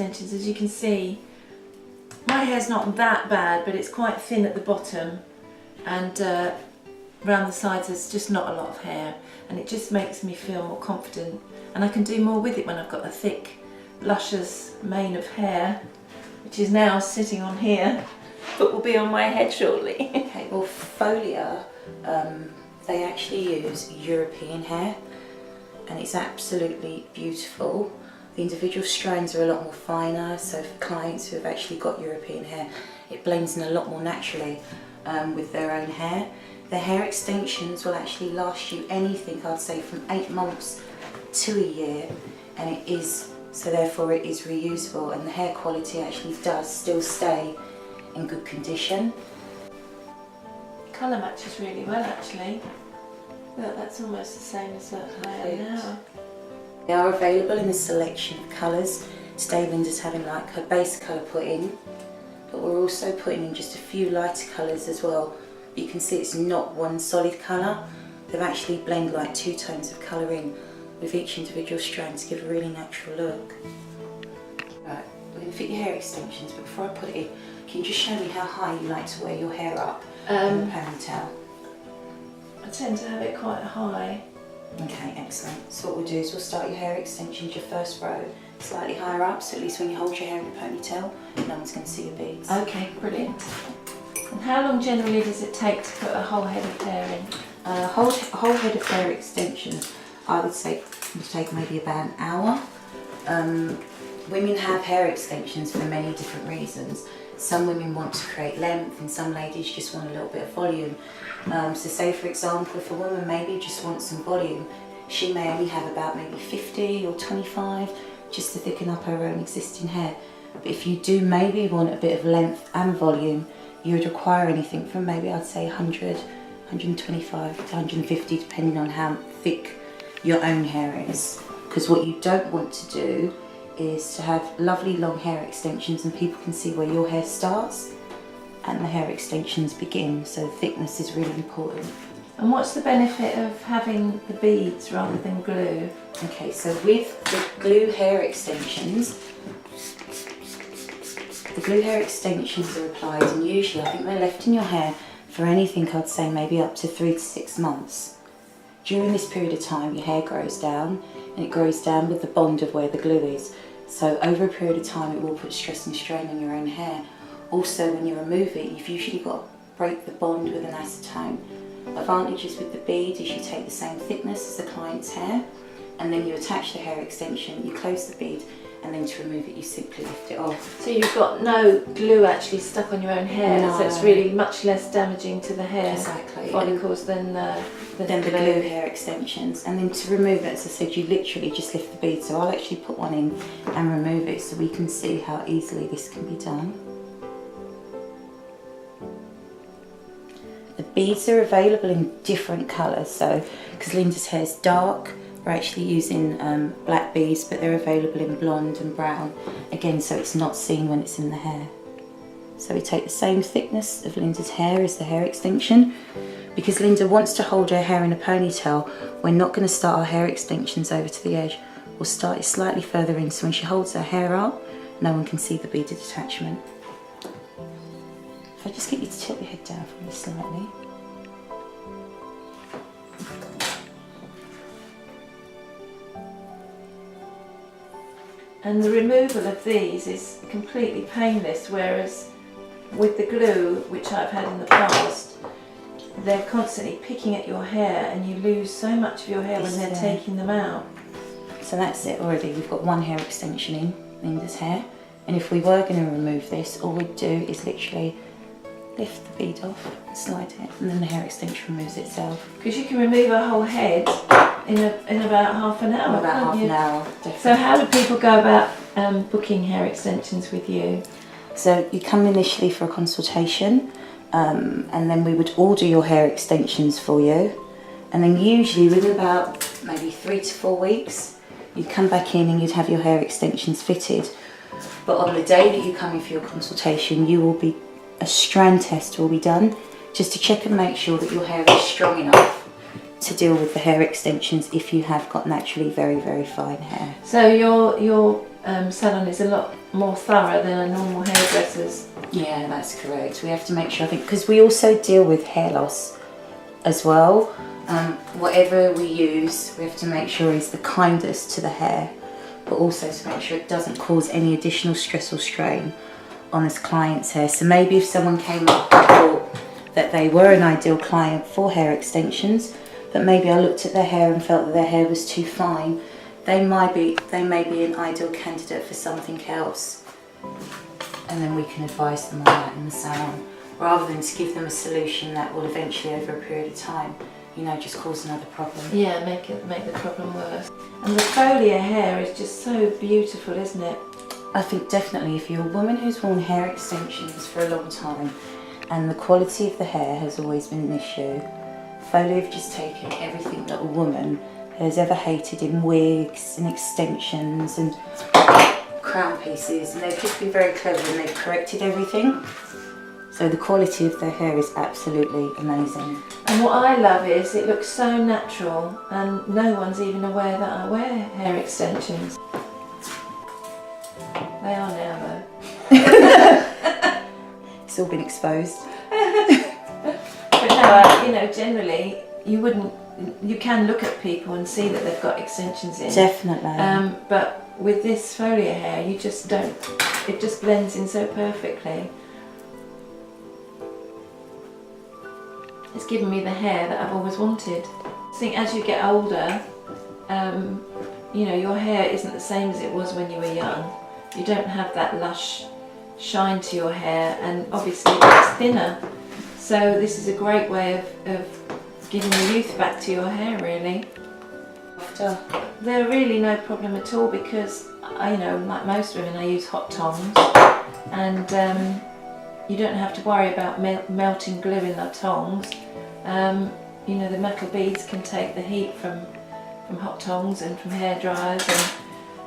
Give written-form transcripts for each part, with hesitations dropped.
extensions, as you can see, my hair's not that bad, but it's quite thin at the bottom, and around the sides there's just not a lot of hair, and it just makes me feel more confident, and I can do more with it when I've got a thick, luscious mane of hair, which is now sitting on here, but will be on my head shortly. Okay, well, Folia, they actually use European hair, and it's absolutely beautiful. The individual strands are a lot more finer, so for clients who have actually got European hair, it blends in a lot more naturally with their own hair. The hair extensions will actually last you anything, I'd say, from 8 months to a year, and it is, so therefore it is reusable, and the hair quality actually does still stay in good condition. Colour matches really well, actually. Look, that's almost the same as that I am now. They are available in a selection of colours. Today Linda's having like her base colour put in, but we're also putting in just a few lighter colours as well. You can see it's not one solid colour. They've actually blended like 2 tones of colour in with each individual strand to give a really natural look. Right, we're going to fit your hair extensions, but before I put it in, can you just show me how high you like to wear your hair up in a ponytail? I tend to have it quite high. Okay, excellent. So what we'll do is we'll start your hair extensions, your first row, slightly higher up, so at least when you hold your hair in a ponytail, no one's going to see your beads. Okay, brilliant. And how long generally does it take to put a whole head of hair in? A whole head of hair extensions, I would say, would take maybe about an hour. Women have hair extensions for many different reasons. Some women want to create length, and some ladies just want a little bit of volume. So say for example, if a woman maybe just wants some volume, she may only have about maybe 50 or 25 just to thicken up her own existing hair. But if you do maybe want a bit of length and volume, you would require anything from maybe, I'd say, 100, 125 to 150, depending on how thick your own hair is. Because what you don't want to do is to have lovely long hair extensions and people can see where your hair starts and the hair extensions begin, so thickness is really important. And what's the benefit of having the beads rather than glue? Okay, so with the glue hair extensions, the glue hair extensions are applied, and usually I think they're left in your hair for anything, I'd say maybe up to 3 to 6 months. During this period of time your hair grows down, and it grows down with the bond of where the glue is. So over a period of time it will put stress and strain on your own hair. Also when you remove it, you've usually got to break the bond with an acetone. Advantages with the bead is you take the same thickness as the client's hair, and then you attach the hair extension, you close the bead, and then to remove it you simply lift it off. So you've got no glue actually stuck on your own hair, No. so it's really much less damaging to the hair follicles than the glue hair extensions. And then to remove it, as I said, you literally just lift the bead. So I'll actually put one in and remove it so we can see how easily this can be done. The beads are available in different colours, so because Linda's hair is dark, we're actually using black beads, but they're available in blonde and brown, again, so it's not seen when it's in the hair. So we take the same thickness of Linda's hair as the hair extension. Because Linda wants to hold her hair in a ponytail, we're not going to start our hair extensions over to the edge. We'll start it slightly further in, so when she holds her hair up, no one can see the beaded attachment. If I just get you to tilt your head down for me slightly. And the removal of these is completely painless, whereas with the glue, which I've had in the past, they're constantly picking at your hair and you lose so much of your hair when they're taking them out. So that's it already. We've got one hair extension in Linda's hair, and if we were going to remove this, all we'd do is literally lift the bead off and slide it, and then the hair extension removes itself. Because you can remove a whole head in about half an hour, About half can't you? an hour, definitely. So how do people go about booking hair extensions with you? So you come initially for a consultation, and then we would order your hair extensions for you, and then usually within about maybe 3 to 4 weeks you'd come back in and you'd have your hair extensions fitted. But on the day that you come in for your consultation, a strand test will be done just to check and make sure that your hair is strong enough to deal with the hair extensions if you have got naturally very, very fine hair. So your salon is a lot more thorough than a normal hairdresser's. Yeah, that's correct. We have to make sure, I think, because we also deal with hair loss as well. Whatever we use, we have to make sure is the kindest to the hair, but also to make sure it doesn't cause any additional stress or strain on this client's hair. So maybe if someone came up and thought that they were an ideal client for hair extensions, but maybe I looked at their hair and felt that their hair was too fine, they may be an ideal candidate for something else. And then we can advise them on that in the salon, rather than to give them a solution that will eventually, over a period of time, you know, just cause another problem. Yeah, make the problem worse. And the foliar hair is just so beautiful, isn't it? I think definitely if you're a woman who's worn hair extensions for a long time and the quality of the hair has always been an issue, Foley have just taken everything that a woman has ever hated in wigs and extensions and crown pieces, and they've just been very clever and they've corrected everything. So the quality of their hair is absolutely amazing. And what I love is it looks so natural and no one's even aware that I wear hair extensions. They are now though. It's all been exposed. But no, you know, generally you can look at people and see that they've got extensions in. Definitely. But with this foliar hair, you just don't, it just blends in so perfectly. It's given me the hair that I've always wanted. I think as you get older, you know, your hair isn't the same as it was when you were young. You don't have that lush shine to your hair, and obviously it's thinner. So this is a great way of giving the youth back to your hair, really. They're really no problem at all because, you know, like most women, I use hot tongs, and you don't have to worry about melting glue in the tongs. You know, the metal beads can take the heat from hot tongs and from hair dryers, and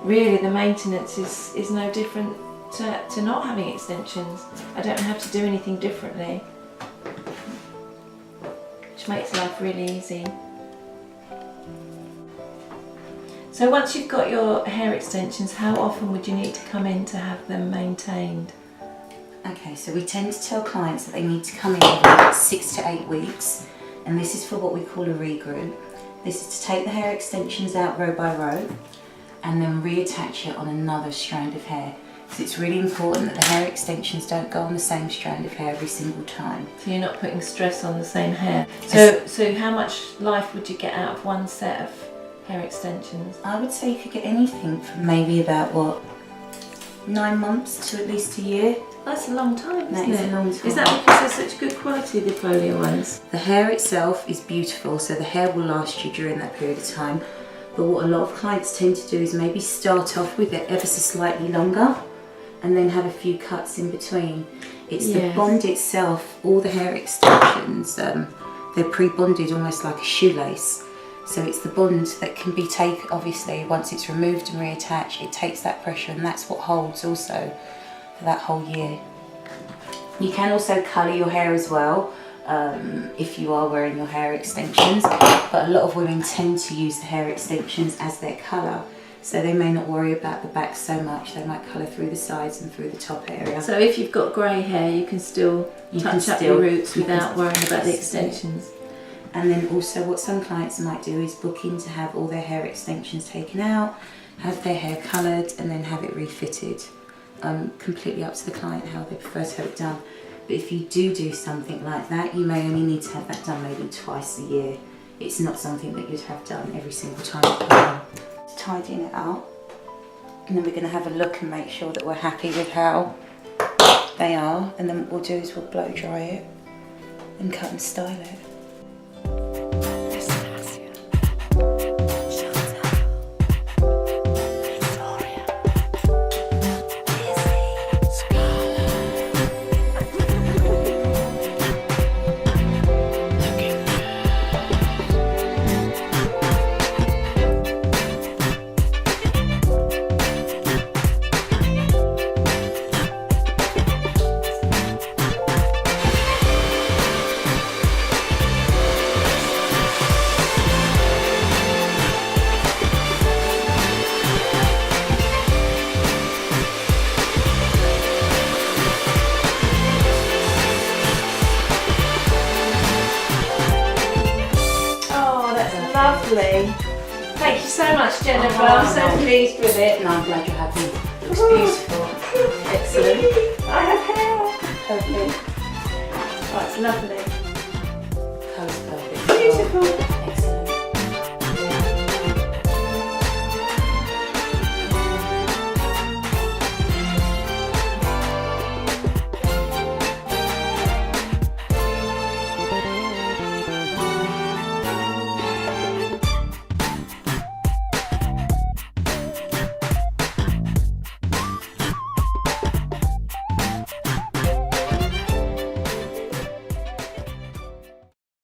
really the maintenance is no different to not having extensions. I don't have to do anything differently, which makes life really easy. So once you've got your hair extensions, how often would you need to come in to have them maintained? Okay, so we tend to tell clients that they need to come in every 6 to 8 weeks, and this is for what we call a regroup. This is to take the hair extensions out row by row and then reattach it on another strand of hair. So it's really important that the hair extensions don't go on the same strand of hair every single time. So you're not putting stress on the same hair. So how much life would you get out of one set of hair extensions? I would say you could get anything from maybe about 9 months to at least a year. That's a long time, isn't it? That is a long time. Is that because they're such good quality, the foliar ones? The hair itself is beautiful, so the hair will last you during that period of time. But what a lot of clients tend to do is maybe start off with it ever so slightly longer and then have a few cuts in between. It's the bond itself, all the hair extensions, they're pre-bonded almost like a shoelace. So it's the bond that can be taken, obviously, once it's removed and reattached, it takes that pressure, and that's what holds also for that whole year. You can also colour your hair as well, if you are wearing your hair extensions, but a lot of women tend to use the hair extensions as their colour, so they may not worry about the back so much. They might colour through the sides and through the top area. So if you've got grey hair, you can still touch up your roots without worrying about the extensions. And then also what some clients might do is book in to have all their hair extensions taken out, have their hair coloured, and then have it refitted. Completely up to the client how they prefer to have it done. But if you do something like that, you may only need to have that done maybe twice a year. It's not something that you'd have done every single time. Tidying it up, and then we're going to have a look and make sure that we're happy with how they are, and then what we'll do is we'll blow dry it and cut and style it. lovely. Thank you so much, Jennifer. I'm so pleased with it. No, I'm glad you're happy. It looks beautiful. Excellent. I have hair. Perfect. Oh, it's lovely. Colour's perfect. Beautiful.